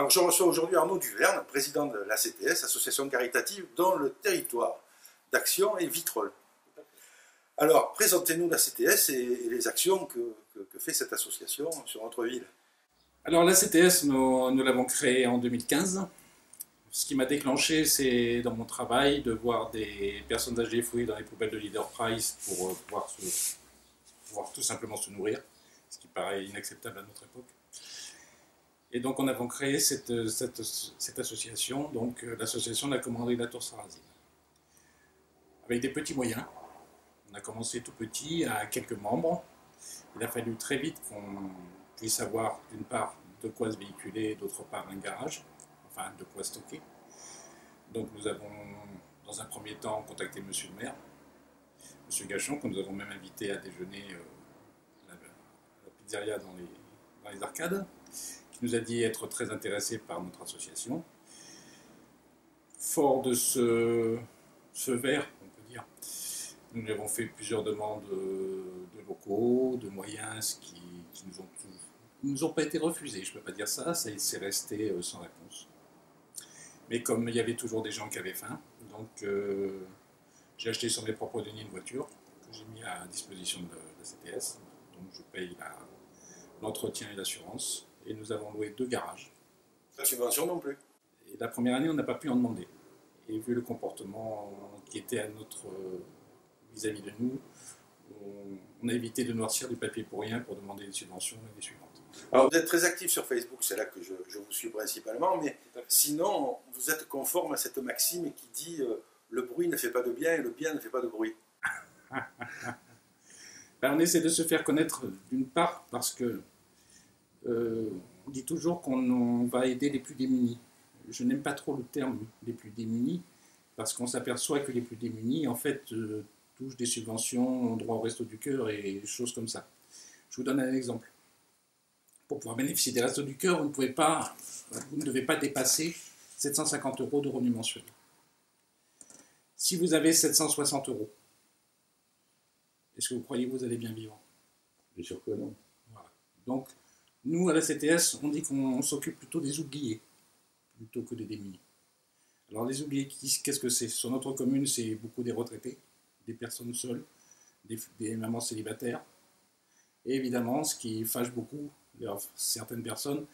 Alors je reçois aujourd'hui Arnaud Duverne, président de l'ACTS, association caritative dont le territoire d'action est Vitrolles. Alors présentez-nous l'ACTS et les actions que fait cette association sur notre ville. Alors l'ACTS, nous l'avons créée en 2015. Ce qui m'a déclenché, c'est dans mon travail de voir des personnes âgées fouiller dans les poubelles de Leader Price pour pouvoir tout simplement se nourrir, ce qui paraît inacceptable à notre époque. Et donc on a créé cette association, donc l'association de la commanderie de la Tour Sarrazine. Avec des petits moyens, on a commencé tout petit, à quelques membres. Il a fallu très vite qu'on puisse avoir d'une part de quoi se véhiculer, d'autre part un garage, enfin de quoi stocker. Donc nous avons dans un premier temps contacté monsieur le maire, monsieur Gachon, que nous avons même invité à déjeuner à la pizzeria dans les arcades, qui nous a dit être très intéressé par notre association. Fort de ce vert, on peut dire, nous lui avons fait plusieurs demandes de locaux, de moyens, qui nous ont pas été refusés, je ne peux pas dire ça, c'est resté sans réponse. Mais comme il y avait toujours des gens qui avaient faim, donc j'ai acheté sur mes propres deniers une voiture que j'ai mis à disposition de la CTS. Donc je paye l'entretien et l'assurance. Et nous avons loué 2 garages. Pas de subvention non plus. Et la première année, on n'a pas pu en demander. Et vu le comportement qui était à notre vis-à-vis de nous, on a évité de noircir du papier pour rien pour demander des subventions l'année suivante. Alors vous êtes très actif sur Facebook, c'est là que je vous suis principalement, mais sinon vous êtes conforme à cette maxime qui dit le bruit ne fait pas de bien et le bien ne fait pas de bruit. On essaie de se faire connaître d'une part parce que on dit toujours qu'on va aider les plus démunis. Je n'aime pas trop le terme les plus démunis parce qu'on s'aperçoit que les plus démunis en fait touchent des subventions, ont droit au resto du cœur et des choses comme ça. Je vous donne un exemple. Pour pouvoir bénéficier des restos du cœur, vous ne devez pas dépasser 750 € de revenu mensuel. Si vous avez 760 €, est-ce que vous croyez que vous allez bien vivre? Bien sûr que non. Voilà. Donc, nous, à la CTS, on dit qu'on s'occupe plutôt des oubliés, plutôt que des démunis. Alors, les oubliés, qu'est-ce que c'est? Sur notre commune, c'est beaucoup des retraités, des personnes seules, des mamans célibataires. Et évidemment, ce qui fâche beaucoup certaines personnes,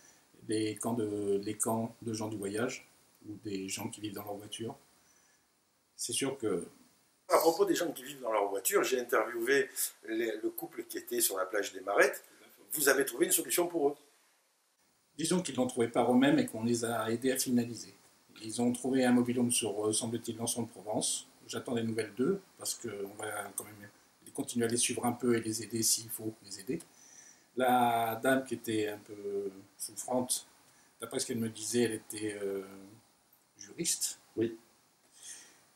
les camps de gens du voyage, ou des gens qui vivent dans leur voiture. C'est sûr que... À propos des gens qui vivent dans leur voiture, j'ai interviewé le couple qui était sur la plage des Marettes. Vous avez trouvé une solution pour eux? Disons qu'ils ne l'ont trouvé par eux-mêmes et qu'on les a aidés à finaliser. Ils ont trouvé un mobil-home sur, semble-t-il, l'Anse-de-Provence. J'attends des nouvelles d'eux, parce qu'on va quand même continuer à les suivre un peu et les aider s'il faut les aider. La dame qui était un peu souffrante, d'après ce qu'elle me disait, elle était juriste. Oui.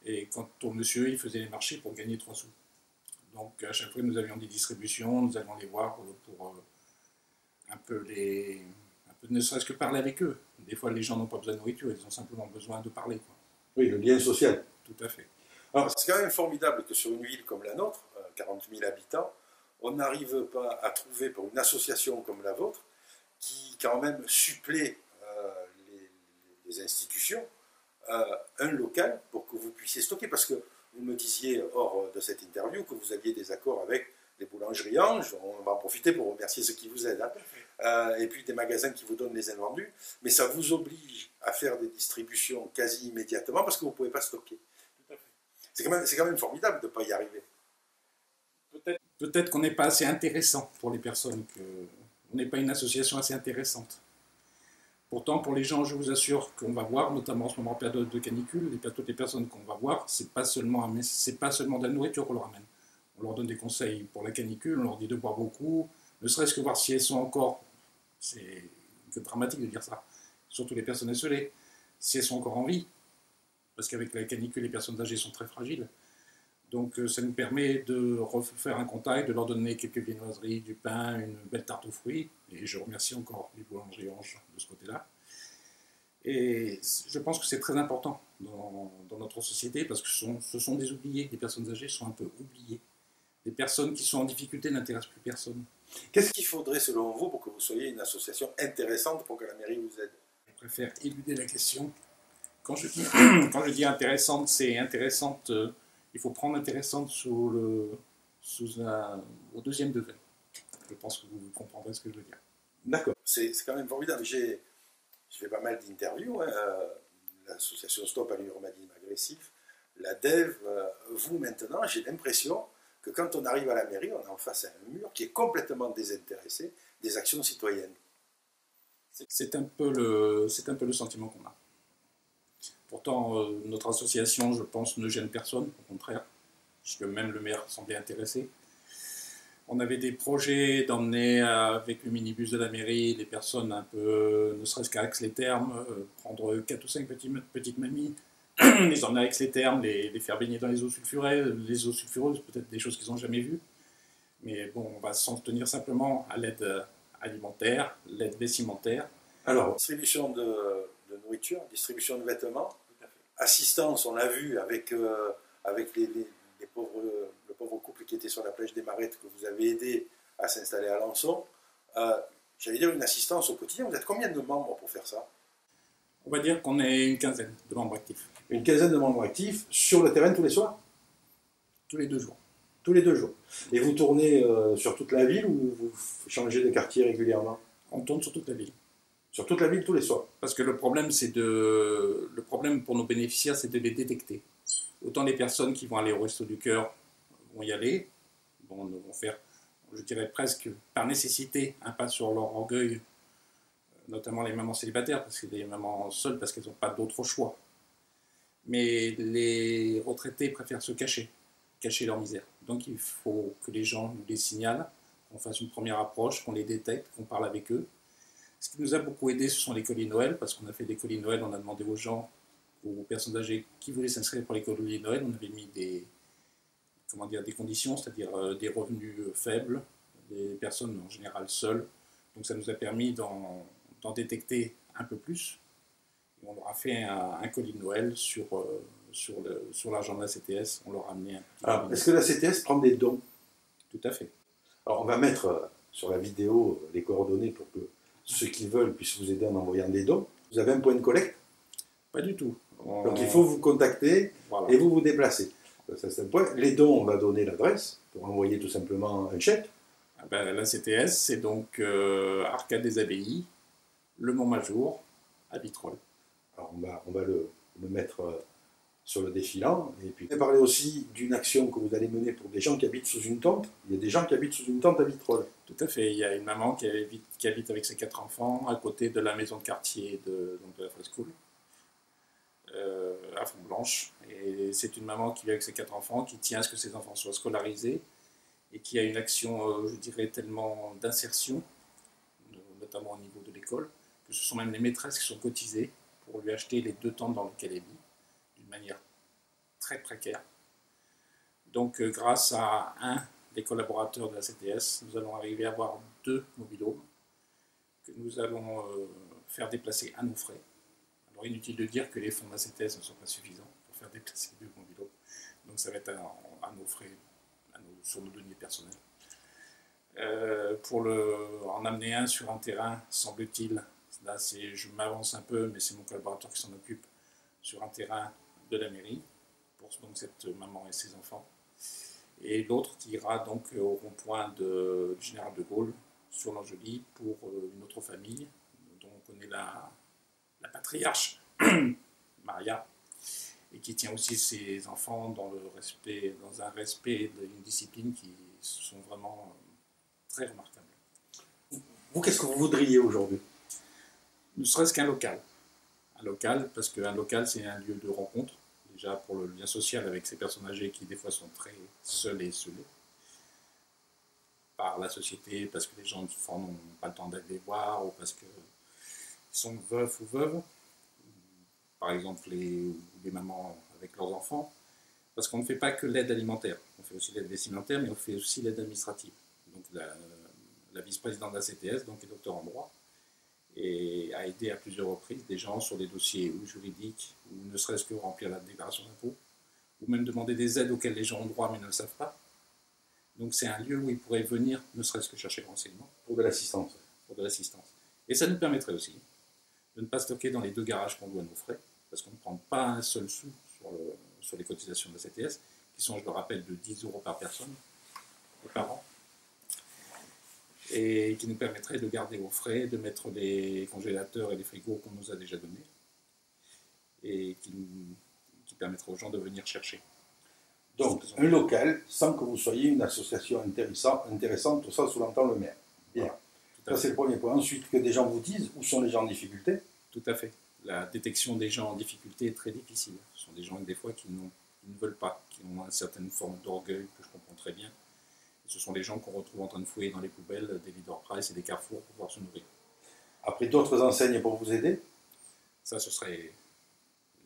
Et quant au monsieur, il faisait les marchés pour gagner 3 sous. Donc à chaque fois que nous avions des distributions, nous allions les voir pour ne serait-ce que parler avec eux. Des fois, les gens n'ont pas besoin de nourriture, ils ont simplement besoin de parler, quoi. Oui, le lien social. Tout à fait. Alors, c'est quand même formidable que sur une ville comme la nôtre, 40 000 habitants, on n'arrive pas à trouver pour une association comme la vôtre, qui quand même supplée les institutions, un local pour que vous puissiez stocker. Parce que vous me disiez hors de cette interview que vous aviez des accords avec les boulangeries Ange, on va en profiter pour remercier ceux qui vous aident, hein. Et puis des magasins qui vous donnent les invendus, mais ça vous oblige à faire des distributions quasi immédiatement parce que vous ne pouvez pas stocker. C'est quand même formidable de ne pas y arriver. Peut-être qu'on n'est pas assez intéressant pour les personnes, on n'est pas une association assez intéressante. Pourtant, pour les gens, je vous assure qu'on va voir, notamment en ce moment en période de canicule, toutes les personnes qu'on va voir, c'est pas seulement de la nourriture qu'on leur amène. On leur donne des conseils pour la canicule, on leur dit de boire beaucoup, ne serait-ce que voir si elles sont encore, c'est dramatique de dire ça, surtout les personnes isolées, si elles sont encore en vie, parce qu'avec la canicule, les personnes âgées sont très fragiles. Donc ça nous permet de refaire un contact, de leur donner quelques viennoiseries, du pain, une belle tarte aux fruits. Et je remercie encore les boulangeries Ange de ce côté-là. Et je pense que c'est très important dans notre société parce que ce sont des oubliés. Les personnes âgées sont un peu oubliées. Les personnes qui sont en difficulté n'intéressent plus personne. Qu'est-ce qu'il faudrait selon vous pour que vous soyez une association intéressante pour que la mairie vous aide? préfère éluder la question. Quand je dis, quand je dis intéressante, c'est intéressante, il faut prendre intéressante au deuxième degré. Je pense que vous comprendrez ce que je veux dire. D'accord, c'est quand même formidable. Je fais pas mal d'interviews, hein, l'association Stop à l'urbanisme agressif, la DEV, vous maintenant, j'ai l'impression que quand on arrive à la mairie, on est en face à un mur qui est complètement désintéressé des actions citoyennes. C'est un peu le sentiment qu'on a. Pourtant, notre association, je pense, ne gêne personne, au contraire, puisque même le maire semblait intéressé. On avait des projets d'emmener avec le minibus de la mairie les personnes un peu, ne serait-ce qu'à Aix-les-Thermes, prendre 4 ou 5 petites mamies, les emmener à Aix-les-Thermes, les faire baigner dans les eaux sulfureuses, peut-être des choses qu'ils n'ont jamais vues. Mais bon, on va s'en tenir simplement à l'aide alimentaire, l'aide vestimentaire. Alors, distribution de nourriture, distribution de vêtements, assistance, on l'a vu avec le pauvre couple qui était sur la plage des Marettes que vous avez aidé à s'installer à Alençon. J'allais dire une assistance au quotidien. Vous êtes combien de membres pour faire ça? On va dire qu'on est une quinzaine de membres actifs. Une quinzaine de membres actifs sur le terrain tous les soirs? Tous les 2 jours. Tous les 2 jours. Et vous tournez sur toute la ville ou vous changez de quartier régulièrement? On tourne sur toute la ville. Sur toute la ville tous les soirs? Parce que le problème pour nos bénéficiaires, c'est de les détecter. Autant les personnes qui vont aller au Resto du Cœur vont y aller, vont faire, je dirais presque par nécessité, un pas sur leur orgueil, notamment les mamans célibataires, parce que les mamans seules, parce qu'elles n'ont pas d'autre choix. Mais les retraités préfèrent se cacher leur misère. Donc il faut que les gens nous les signalent, qu'on fasse une première approche, qu'on les détecte, qu'on parle avec eux. Ce qui nous a beaucoup aidé, ce sont les colis Noël, parce qu'on a fait des colis Noël, on a demandé aux gens, aux personnes âgées qui voulaient s'inscrire pour les colis Noël, on avait mis des conditions, c'est-à-dire des revenus faibles, des personnes en général seules. Donc ça nous a permis d'en détecter un peu plus. Et on leur a fait un colis de Noël sur l'argent de la CTS, on leur a amené un petit. Alors, est-ce que la CTS prend des dons? Tout à fait. Alors on va mettre sur la vidéo les coordonnées pour que ceux qui veulent puissent vous aider en envoyant des dons. Vous avez un point de collecte? Pas du tout. Donc il faut vous contacter, voilà, et vous déplacer. Ça, c'est un point. Les dons, on va donner l'adresse pour envoyer tout simplement un chèque. Ah ben, la CTS, c'est donc Arcade des Abbayes, Le Mont-Majour, à Vitrolles. Alors on va le mettre sur le défilant. Et puis, on va parler aussi d'une action que vous allez mener pour des gens qui habitent sous une tente. Il y a des gens qui habitent sous une tente à Vitrolles. Tout à fait. Il y a une maman qui habite avec ses 4 enfants à côté de la maison de quartier de la Fresque School, à Font-Blanche. Et c'est une maman qui vit avec ses 4 enfants, qui tient à ce que ses enfants soient scolarisés et qui a une action, je dirais, tellement d'insertion, notamment au niveau de l'école, que ce sont même les maîtresses qui sont cotisées pour lui acheter les 2 tentes dans lesquelles elle vit, d'une manière très précaire. Donc, grâce à un des collaborateurs de la CTS, nous allons arriver à avoir 2 mobil-homes que nous allons faire déplacer à nos frais. Alors, inutile de dire que les fonds de la CTS ne sont pas suffisants pour faire déplacer 2 mobil-homes. Donc, ça va être à nos frais, sur nos deniers personnels. Pour en amener un sur un terrain, semble-t-il, là je m'avance un peu, mais c'est mon collaborateur qui s'en occupe, sur un terrain de la mairie, pour donc cette maman et ses enfants. Et l'autre qui ira donc au rond-point du Général de Gaulle, sur l'Angely, pour une autre famille, dont on connaît la patriarche, Maria, et qui tient aussi ses enfants dans un respect d'une discipline qui sont vraiment très remarquables. Vous, qu'est-ce que vous voudriez aujourd'hui? Ne serait-ce qu'un local. Un local, parce qu'un local, c'est un lieu de rencontre, déjà pour le lien social avec ces personnes âgées qui, des fois, sont très seules et isolées par la société, parce que les gens n'ont pas le temps d'aller les voir, ou parce qu'ils sont veufs ou veuves. Par exemple, les mamans avec leurs enfants. Parce qu'on ne fait pas que l'aide alimentaire. On fait aussi l'aide vestimentaire, mais on fait aussi l'aide administrative. Donc la vice-présidente de la CTS, donc est docteur en droit, et a aidé à plusieurs reprises des gens sur des dossiers ou juridiques, ou ne serait-ce que remplir la déclaration d'impôt, ou même demander des aides auxquelles les gens ont droit mais ne le savent pas. Donc c'est un lieu où ils pourraient venir, ne serait-ce que chercher le renseignement. Pour de l'assistance. Pour de l'assistance. Et ça nous permettrait aussi de ne pas stocker dans les 2 garages qu'on loue à nos frais, parce qu'on ne prend pas un seul sou sur les cotisations de la CTS, qui sont, je le rappelle, de 10 € par personne et par an, et qui nous permettrait de garder aux frais, de mettre les congélateurs et les frigos qu'on nous a déjà donnés, et qui permettra aux gens de venir chercher. Donc, un local, sans que vous soyez une association intéressante, tout ça sous-entend le maire. Bien. Ça, c'est le premier point. Ensuite, que des gens vous disent où sont les gens en difficulté. Tout à fait. La détection des gens en difficulté est très difficile. Ce sont des gens, des fois, qui ne veulent pas, qui ont une certaine forme d'orgueil, que je comprends très bien. Et ce sont les gens qu'on retrouve en train de fouiller dans les poubelles des Leader Price et des Carrefour pour pouvoir se nourrir. Après, d'autres enseignes pour vous aider. Ça, ce serait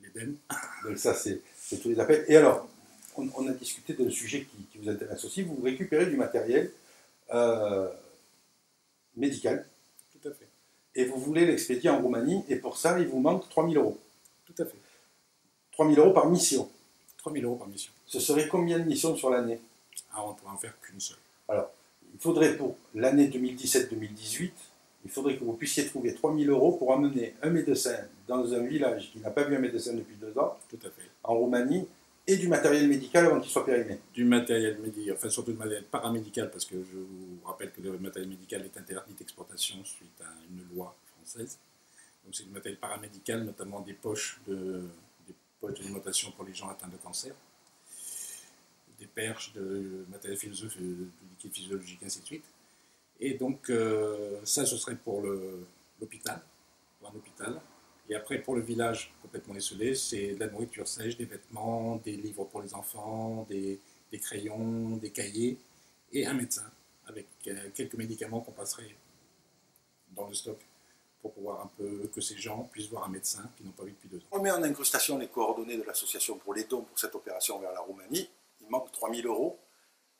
l'Éden. Donc ça, c'est tous les appels. Et alors, on a discuté d'un sujet qui vous intéresse aussi. Vous récupérez du matériel médical. Tout à fait. Et vous voulez l'expédier en Roumanie. Et pour ça, il vous manque 3 000 €. Tout à fait. 3 000 € par mission. 3 000 € par mission. Ce serait combien de missions sur l'année? Ah, on ne pourrait en faire qu'une seule. Alors, il faudrait pour l'année 2017-2018, il faudrait que vous puissiez trouver 3 000 € pour amener un médecin dans un village qui n'a pas vu un médecin depuis 2 ans, Tout à fait. en Roumanie, et du matériel médical avant qu'il soit périmé. Du matériel médical, enfin surtout du matériel paramédical, parce que je vous rappelle que le matériel médical est interdit d'exportation suite à une loi française. Donc c'est du matériel paramédical, notamment des poches d'alimentation pour les gens atteints de cancer, des perches, de matériel de liquide physiologique, ainsi de suite. Et donc ça, ce serait pour l'hôpital, pour un hôpital. Et après, pour le village complètement esselé, c'est de la nourriture sèche, des vêtements, des livres pour les enfants, des crayons, des cahiers, et un médecin, avec quelques médicaments qu'on passerait dans le stock pour pouvoir un peu que ces gens puissent voir un médecin qui n'ont pas vu depuis 2 ans. On met en incrustation les coordonnées de l'association pour les dons pour cette opération vers la Roumanie. Il manque 3 000 €.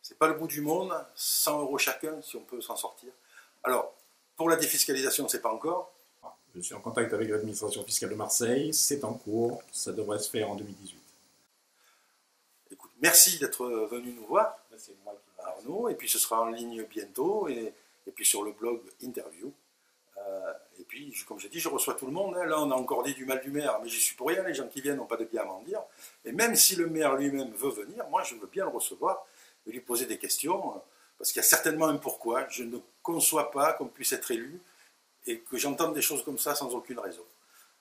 C'est pas le bout du monde, 100 € chacun si on peut s'en sortir. Alors, pour la défiscalisation, c'est pas encore. Je suis en contact avec l'administration fiscale de Marseille, c'est en cours, ça devrait se faire en 2018. Écoute, merci d'être venu nous voir, C'est moi qui Arnaud, et puis ce sera en ligne bientôt, et puis sur le blog Interview. Et puis, comme j'ai dit, je reçois tout le monde. Là, on a encore dit du mal du maire, mais j'y suis pour rien, les gens qui viennent n'ont pas de bien à m'en dire. Et même si le maire lui-même veut venir, moi, je veux bien le recevoir, et lui poser des questions, parce qu'il y a certainement un pourquoi. Je ne conçois pas qu'on puisse être élu, et que j'entende des choses comme ça sans aucune raison.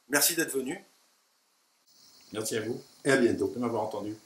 Merci d'être venu. Merci à vous Et à bientôt. de m'avoir entendu.